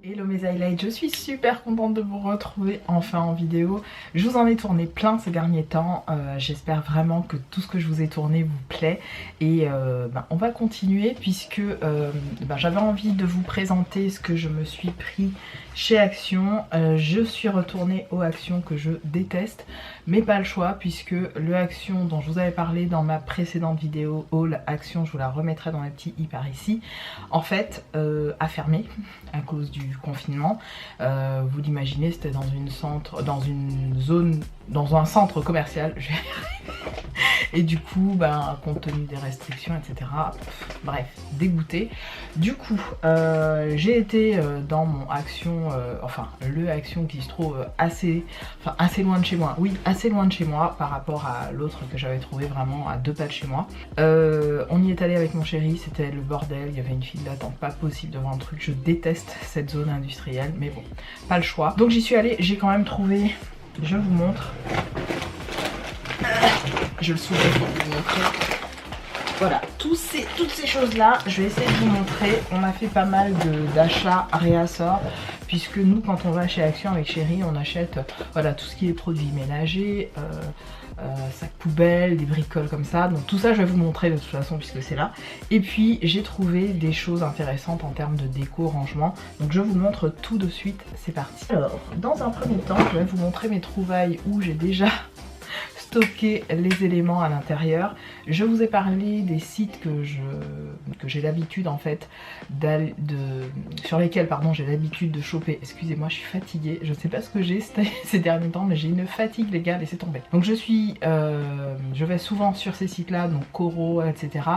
Hello mes highlights, je suis super contente de vous retrouver enfin en vidéo. Je vous en ai tourné plein ces derniers temps, j'espère vraiment que tout ce que je vous ai tourné vous plaît. Et on va continuer puisque j'avais envie de vous présenter ce que je me suis pris chez Action. Je suis retournée au Action que je déteste, mais pas le choix puisque le Action dont je vous avais parlé dans ma précédente vidéo haul Action, je vous la remettrai dans les petits i par ici, en fait a fermé à cause du confinement. Vous l'imaginez, c'était dans un centre commercial. Et du coup, compte tenu des restrictions, etc. Bref, dégoûté. Du coup, j'ai été dans mon Action, le Action qui se trouve assez loin de chez moi. Oui, assez loin de chez moi par rapport à l'autre que j'avais trouvé vraiment à 2 pas de chez moi. On y est allé avec mon chéri, c'était le bordel, il y avait une file d'attente pas possible devant un truc. Je déteste cette zone industrielle, mais bon, pas le choix. Donc j'y suis allée, j'ai quand même trouvé, je vous montre. Je le soulève pour vous montrer. Voilà, toutes ces choses-là, je vais essayer de vous montrer. On a fait pas mal d'achats réassort, puisque nous, quand on va chez Action avec Chéri, on achète voilà, tout ce qui est produits ménagers, sacs poubelles, des bricoles comme ça. Donc tout ça, je vais vous montrer de toute façon, puisque c'est là. Et puis, j'ai trouvé des choses intéressantes en termes de déco, rangement. Donc je vous montre tout de suite, c'est parti. Alors, dans un premier temps, je vais vous montrer mes trouvailles où j'ai déjà stocker les éléments à l'intérieur. Je vous ai parlé des sites que j'ai l'habitude en fait sur lesquels j'ai l'habitude de choper. Excusez-moi, je suis fatiguée, je sais pas ce que j'ai ces derniers temps, mais j'ai une fatigue les gars, laissez tomber. Donc je vais souvent sur ces sites là, donc Coro, etc.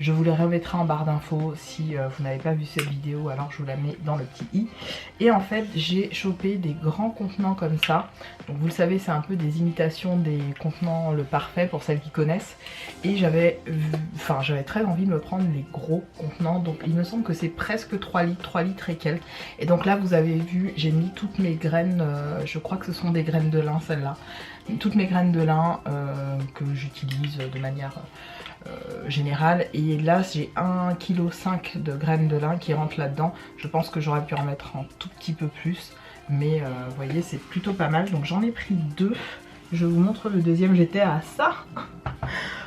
Je vous les remettrai en barre d'infos si vous n'avez pas vu cette vidéo, alors je vous la mets dans le petit i. Et en fait j'ai chopé des grands contenants comme ça. Donc vous le savez, c'est un peu des imitations des contenants le parfait pour celles qui connaissent, et j'avais très envie de me prendre les gros contenants. Donc il me semble que c'est presque 3 litres et quelques. Et donc là vous avez vu, j'ai mis toutes mes graines, je crois que ce sont des graines de lin celles-là, toutes mes graines de lin que j'utilise de manière générale. Et là j'ai 1,5 kg de graines de lin qui rentrent là-dedans. Je pense que j'aurais pu en mettre un tout petit peu plus, mais vous voyez, c'est plutôt pas mal. Donc j'en ai pris 2. Je vous montre le deuxième, j'étais à ça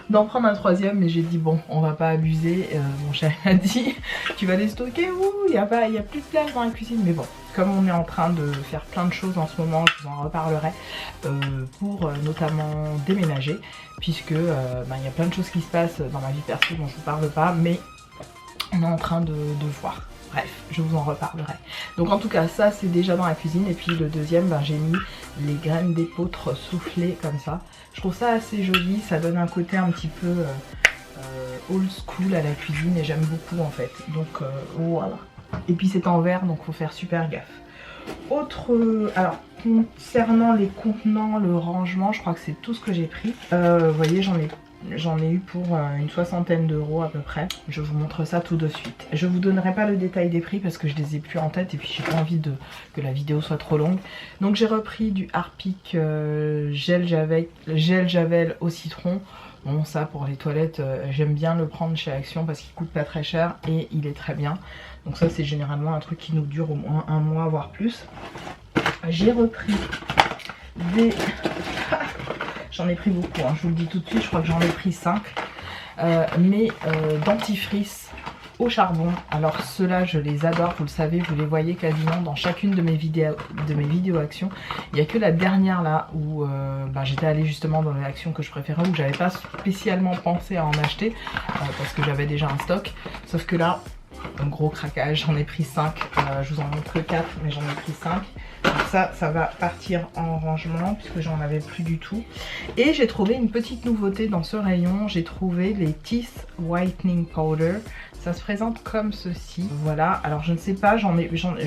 d'en prendre un troisième, mais j'ai dit bon, on va pas abuser. Mon chéri m'a dit tu vas les stocker où? Il y a plus de place dans la cuisine. Mais bon, comme on est en train de faire plein de choses en ce moment, je vous en reparlerai, pour notamment déménager, puisque il y a plein de choses qui se passent dans ma vie perso dont je vous parle pas, mais on est en train de voir. Bref, je vous en reparlerai. Donc en tout cas, ça c'est déjà dans la cuisine. Et puis le deuxième, j'ai mis les graines d'épeautre soufflées comme ça. Je trouve ça assez joli, ça donne un côté un petit peu old school à la cuisine et j'aime beaucoup en fait. Donc voilà. Et puis c'est en verre, donc faut faire super gaffe. Alors concernant les contenants, le rangement, je crois que c'est tout ce que j'ai pris. Vous voyez, j'en ai eu pour une 60aine d'euros à peu près. Je vous montre ça tout de suite. Je vous donnerai pas le détail des prix parce que je les ai plus en tête et puis j'ai pas envie que la vidéo soit trop longue. Donc j'ai repris du Harpic gel javel au citron. Bon, ça pour les toilettes, j'aime bien le prendre chez Action parce qu'il coûte pas très cher et il est très bien. Donc ça c'est généralement un truc qui nous dure au moins 1 mois voire plus. J'ai repris des... J'en ai pris beaucoup, hein, je vous le dis tout de suite, je crois que j'en ai pris 5. Mes dentifrice au charbon. Alors ceux-là, je les adore, vous le savez, vous les voyez quasiment dans chacune de mes vidéos Action. Il n'y a que la dernière là où j'étais allée justement dans les actions que je préférais, où j'avais pas spécialement pensé à en acheter parce que j'avais déjà un stock. Sauf que là, un gros craquage, j'en ai pris 5. Je vous en montre que 4, mais j'en ai pris 5. Donc ça va partir en rangement puisque j'en avais plus du tout. Et j'ai trouvé une petite nouveauté dans ce rayon. J'ai trouvé les Teeth Whitening Powder. Ça se présente comme ceci. Voilà, alors je ne sais pas, je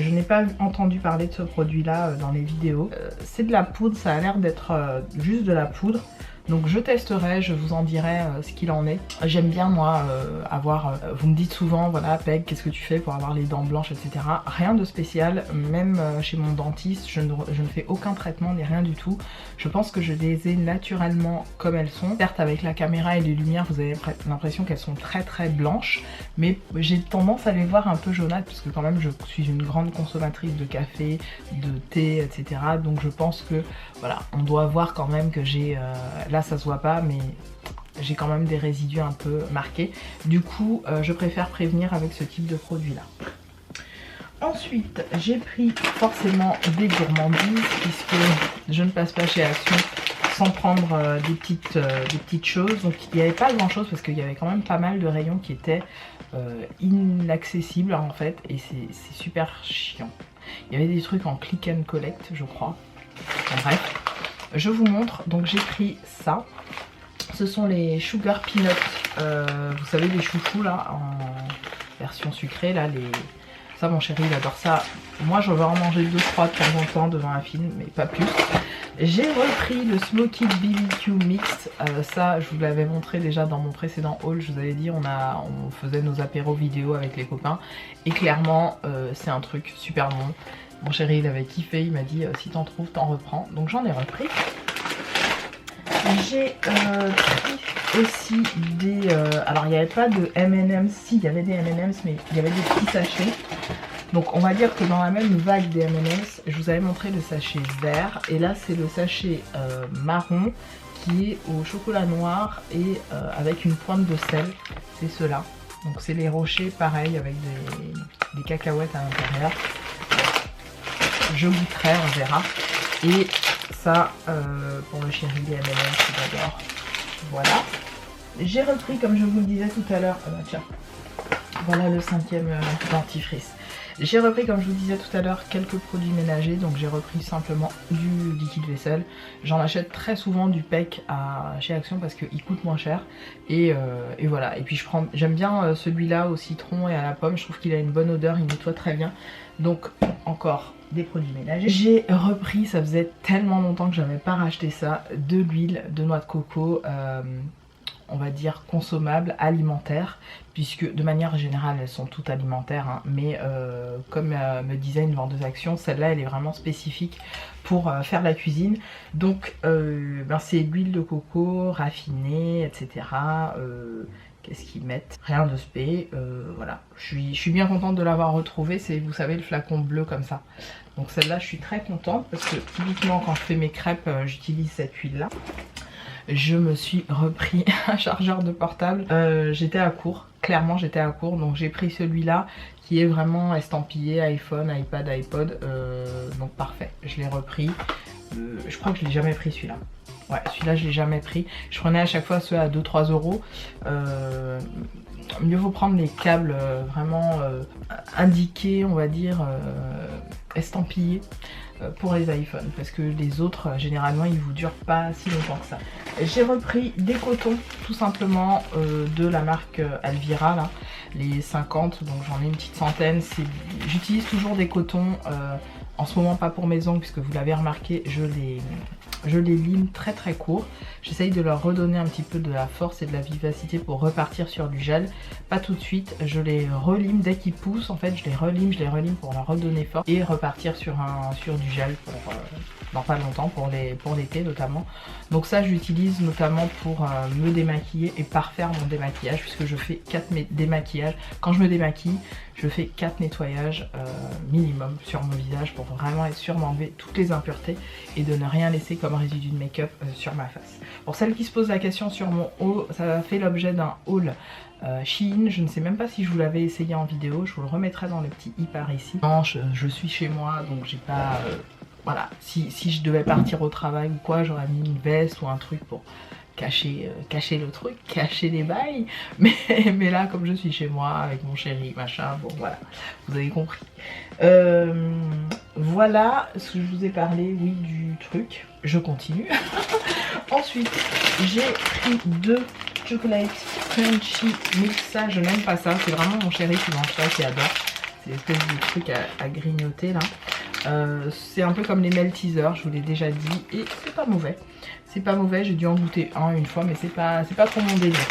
n'ai pas entendu parler de ce produit là dans les vidéos. C'est de la poudre, ça a l'air d'être juste de la poudre. Donc je testerai, je vous en dirai ce qu'il en est. J'aime bien moi vous me dites souvent voilà Peg, qu'est-ce que tu fais pour avoir les dents blanches, etc. Rien de spécial, même chez mon dentiste je ne fais aucun traitement ni rien du tout. Je pense que je les ai naturellement comme elles sont. Certes avec la caméra et les lumières vous avez l'impression qu'elles sont très très blanches, mais j'ai tendance à les voir un peu jaunâtres parce que quand même je suis une grande consommatrice de café, de thé, etc. Donc je pense que voilà, on doit voir quand même que j'ai, là ça se voit pas, mais j'ai quand même des résidus un peu marqués. Du coup je préfère prévenir avec ce type de produit là. Ensuite j'ai pris forcément des gourmandises puisque je ne passe pas chez Action sans prendre des petites choses. Donc il n'y avait pas grand chose parce qu'il y avait quand même pas mal de rayons qui étaient inaccessibles en fait, et c'est super chiant. Il y avait des trucs en click and collect je crois. En bref, je vous montre. Donc j'ai pris ça. Ce sont les sugar peanuts, vous savez les chouchous là en version sucrée là, ça mon chéri il adore ça. Moi je vais en manger 2-3 de temps en temps devant un film, mais pas plus. J'ai repris le Smoky BBQ Mix, ça je vous l'avais montré déjà dans mon précédent haul. Je vous avais dit on faisait nos apéros vidéo avec les copains et clairement c'est un truc super bon. Mon chéri il avait kiffé, il m'a dit si t'en trouves t'en reprends, donc j'en ai repris. J'ai pris aussi des... alors il n'y avait pas de M&M's, si il y avait des M&M's mais il y avait des petits sachets. Donc on va dire que dans la même vague des M&M's, je vous avais montré le sachet vert et là c'est le sachet marron qui est au chocolat noir et avec une pointe de sel, c'est ceux-là. Donc c'est les rochers pareil avec des cacahuètes à l'intérieur. Je goûterai, on verra. Et ça pour le chéri des M&M's que j'adore. Voilà. J'ai repris comme je vous le disais tout à l'heure, tiens, voilà le 5e dentifrice. J'ai repris comme je vous disais tout à l'heure quelques produits ménagers, donc j'ai repris simplement du liquide vaisselle. J'en achète très souvent du PEC chez Action parce qu'il coûte moins cher et voilà. Et puis j'aime bien celui-là au citron et à la pomme, je trouve qu'il a une bonne odeur, il nettoie très bien. Donc encore des produits ménagers. J'ai repris, ça faisait tellement longtemps que j'avais pas racheté ça, de l'huile de noix de coco. On va dire consommable, alimentaire, puisque de manière générale elles sont toutes alimentaires, hein, mais comme me disait une vendeuse Action, celle-là elle est vraiment spécifique pour faire la cuisine. Donc c'est l'huile de coco raffinée, etc. Qu'est-ce qu'ils mettent? Rien de spé, voilà. Je suis bien contente de l'avoir retrouvée, c'est, vous savez, le flacon bleu comme ça. Donc celle-là je suis très contente parce que typiquement quand je fais mes crêpes j'utilise cette huile là. Je me suis repris un chargeur de portable, j'étais à court, clairement j'étais à court, donc j'ai pris celui-là qui est vraiment estampillé iPhone, iPad, iPod, donc parfait, je l'ai repris. Je crois que je l'ai jamais pris celui-là. Ouais, celui-là je l'ai jamais pris. Je prenais à chaque fois ceux à 2-3 euros. Mieux vaut prendre les câbles vraiment indiqués, on va dire, estampillés pour les iPhones, parce que les autres généralement ils vous durent pas si longtemps que ça. J'ai repris des cotons tout simplement de la marque Alvira là, les 50, donc j'en ai une petite centaine. J'utilise toujours des cotons, en ce moment pas pour mes ongles puisque vous l'avez remarqué, je les lime très très court. J'essaye de leur redonner un petit peu de la force et de la vivacité pour repartir sur du gel. Pas tout de suite, je les relime dès qu'ils poussent. En fait, je les relime pour leur redonner force et repartir sur du gel pour dans pas longtemps, pour l'été notamment. Donc ça, j'utilise notamment pour me démaquiller et parfaire mon démaquillage puisque je fais 4 démaquillages. Quand je me démaquille, je fais 4 nettoyages minimum sur mon visage pour vraiment être sûre d'enlever toutes les impuretés et de ne rien laisser comme résidu de make-up sur ma face. Pour celles qui se posent la question sur mon haul, ça fait l'objet d'un haul Shein. Je ne sais même pas si je vous l'avais essayé en vidéo, je vous le remettrai dans le petit i par ici. Non, je suis chez moi donc j'ai pas... voilà, si je devais partir au travail ou quoi, j'aurais mis une veste ou un truc pour cacher le truc, cacher les bails. Mais là, comme je suis chez moi avec mon chéri, machin, bon voilà, vous avez compris. Voilà ce que je vous ai parlé, oui, du truc. Je continue. Ensuite, j'ai pris 2 chocolate crunchy mix. Ça, je n'aime pas ça. C'est vraiment mon chéri qui mange ça, qui adore. C'est l'espèce de truc à grignoter là. C'est un peu comme les Melteaser, je vous l'ai déjà dit, et c'est pas mauvais. C'est pas mauvais, j'ai dû en goûter un une fois, mais c'est pas trop mon délire.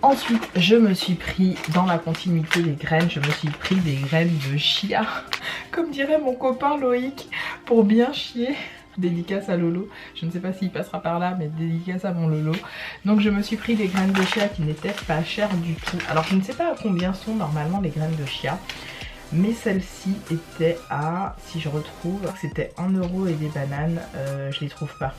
Ensuite, je me suis pris, dans la continuité des graines, je me suis pris des graines de chia. Comme dirait mon copain Loïc, pour bien chier. Dédicace à Lolo, je ne sais pas s'il passera par là, mais dédicace à mon Lolo. Donc je me suis pris des graines de chia qui n'étaient pas chères du tout. Alors je ne sais pas à combien sont normalement les graines de chia, mais celle-ci était à, si je retrouve, c'était 1 € et des bananes, je les trouve pas.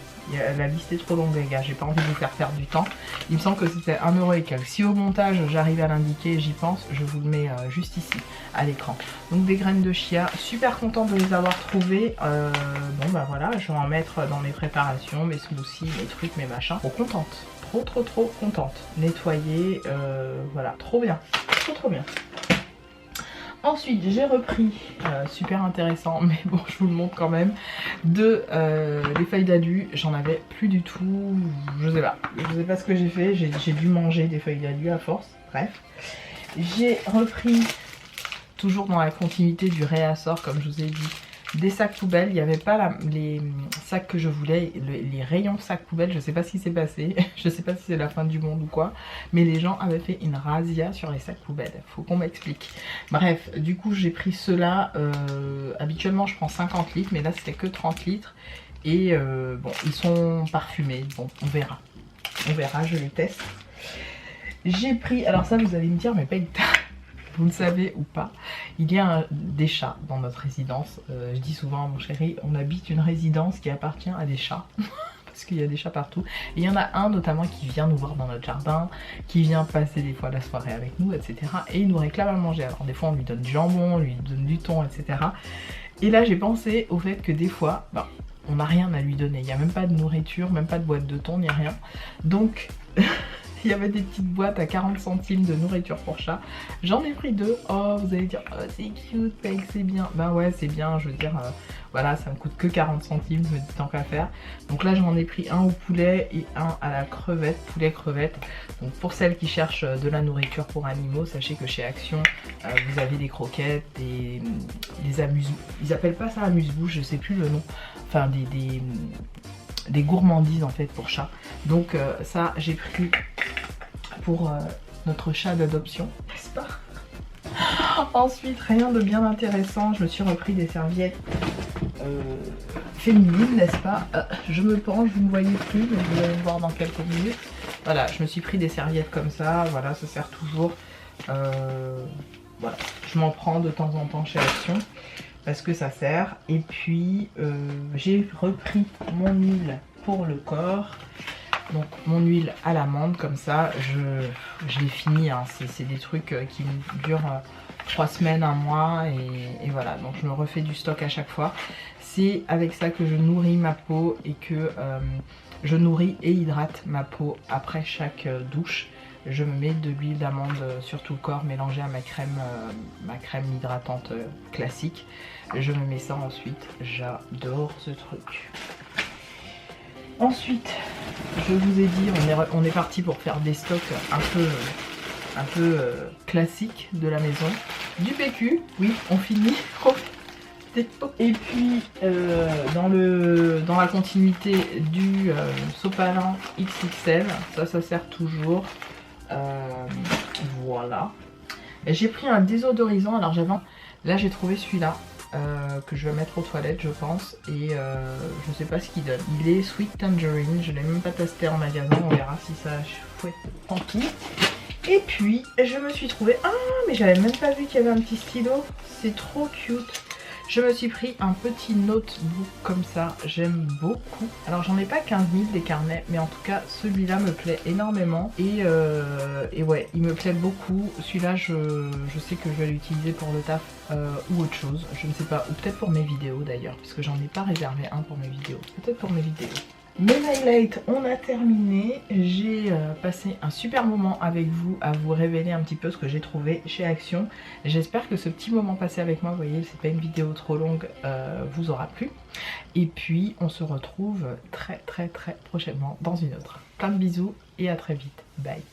La liste est trop longue les gars, j'ai pas envie de vous faire perdre du temps. Il me semble que c'était 1 € et quelques. Si au montage j'arrive à l'indiquer, j'y pense, je vous le mets juste ici, à l'écran. Donc des graines de chia, super contente de les avoir trouvées. Bon bah voilà, je vais en mettre dans mes préparations, mes smoothies, mes trucs, mes machins. Trop contente, trop contente. Nettoyer, voilà, trop bien, trop bien. Ensuite, j'ai repris, super intéressant, mais bon, je vous le montre quand même, des feuilles d'alu. J'en avais plus du tout, je sais pas ce que j'ai fait, j'ai dû manger des feuilles d'alu à force, bref. J'ai repris, toujours dans la continuité du réassort, comme je vous ai dit, des sacs poubelles. Il n'y avait pas les sacs que je voulais, les rayons sacs poubelles, je sais pas ce qui s'est passé, je sais pas si c'est la fin du monde ou quoi, mais les gens avaient fait une razzia sur les sacs poubelles, faut qu'on m'explique. Bref, du coup j'ai pris ceux-là, habituellement je prends 50 litres, mais là c'était que 30 litres, et bon, ils sont parfumés, bon, on verra, je les teste. J'ai pris, alors ça vous allez me dire, mais pas vous le savez ou pas, il y a des chats dans notre résidence. Je dis souvent à mon chéri, on habite une résidence qui appartient à des chats. Parce qu'il y a des chats partout. Et il y en a un notamment qui vient nous voir dans notre jardin, qui vient passer des fois la soirée avec nous, etc. Et il nous réclame à manger. Alors des fois on lui donne du jambon, on lui donne du thon, etc. Et là j'ai pensé au fait que des fois, bah, on n'a rien à lui donner. Il n'y a même pas de nourriture, même pas de boîte de thon, ni rien. Donc... il y avait des petites boîtes à 40 centimes de nourriture pour chat. J'en ai pris 2. Oh, vous allez dire, oh, c'est cute, Peg, c'est bien. Bah ouais, c'est bien, je veux dire, voilà, ça me coûte que 40 centimes, je me dis tant qu'à faire. Donc là, j'en ai pris un au poulet et un à la crevette, poulet crevette. Donc pour celles qui cherchent de la nourriture pour animaux, sachez que chez Action, vous avez des croquettes, des amuse-bouches. Ils appellent pas ça amuse-bouche, je sais plus le nom. Enfin, des gourmandises en fait pour chat. Donc ça j'ai pris pour notre chat d'adoption, n'est-ce pas? Ensuite, rien de bien intéressant, je me suis repris des serviettes féminines, n'est-ce pas? Je me penche, vous ne voyez plus, mais vous allez me voir dans quelques minutes. Voilà, je me suis pris des serviettes comme ça, voilà, ça sert toujours. Voilà, je m'en prends de temps en temps chez Action parce que ça sert. Et puis j'ai repris mon huile pour le corps, donc mon huile à l'amande, comme ça je l'ai fini, hein. C'est des trucs qui me durent 3 semaines, 1 mois, et voilà, donc je me refais du stock à chaque fois. C'est avec ça que je nourris ma peau et que je nourris et hydrate ma peau après chaque douche. Je me mets de l'huile d'amande sur tout le corps mélangée à ma crème hydratante classique. Je me mets ça ensuite, j'adore ce truc. Ensuite, je vous ai dit, on est parti pour faire des stocks un peu classiques de la maison. Du PQ, oui, on finit. Et puis dans la continuité du sopalin XXL, ça sert toujours. Voilà. J'ai pris un désodorisant, alors là j'ai trouvé celui-là que je vais mettre aux toilettes je pense, et je sais pas ce qu'il donne. Il est Sweet Tangerine, je l'ai même pas testé en magasin, on verra si ça chouette, tant pis. Et puis je me suis trouvé, ah mais j'avais même pas vu qu'il y avait un petit stylo, c'est trop cute. Je me suis pris un petit notebook comme ça, j'aime beaucoup. Alors j'en ai pas 15 000 des carnets, mais en tout cas celui-là me plaît énormément. Et ouais, il me plaît beaucoup. Celui-là je sais que je vais l'utiliser pour le taf ou autre chose, je ne sais pas. Ou peut-être pour mes vidéos d'ailleurs, parce que j'en ai pas réservé un pour mes vidéos. Peut-être pour mes vidéos. Mes highlights, on a terminé. J'ai passé un super moment avec vous à vous révéler un petit peu ce que j'ai trouvé chez Action. J'espère que ce petit moment passé avec moi, vous voyez, c'est pas une vidéo trop longue, vous aura plu. Et puis on se retrouve très prochainement dans une autre. Plein de bisous et à très vite. Bye.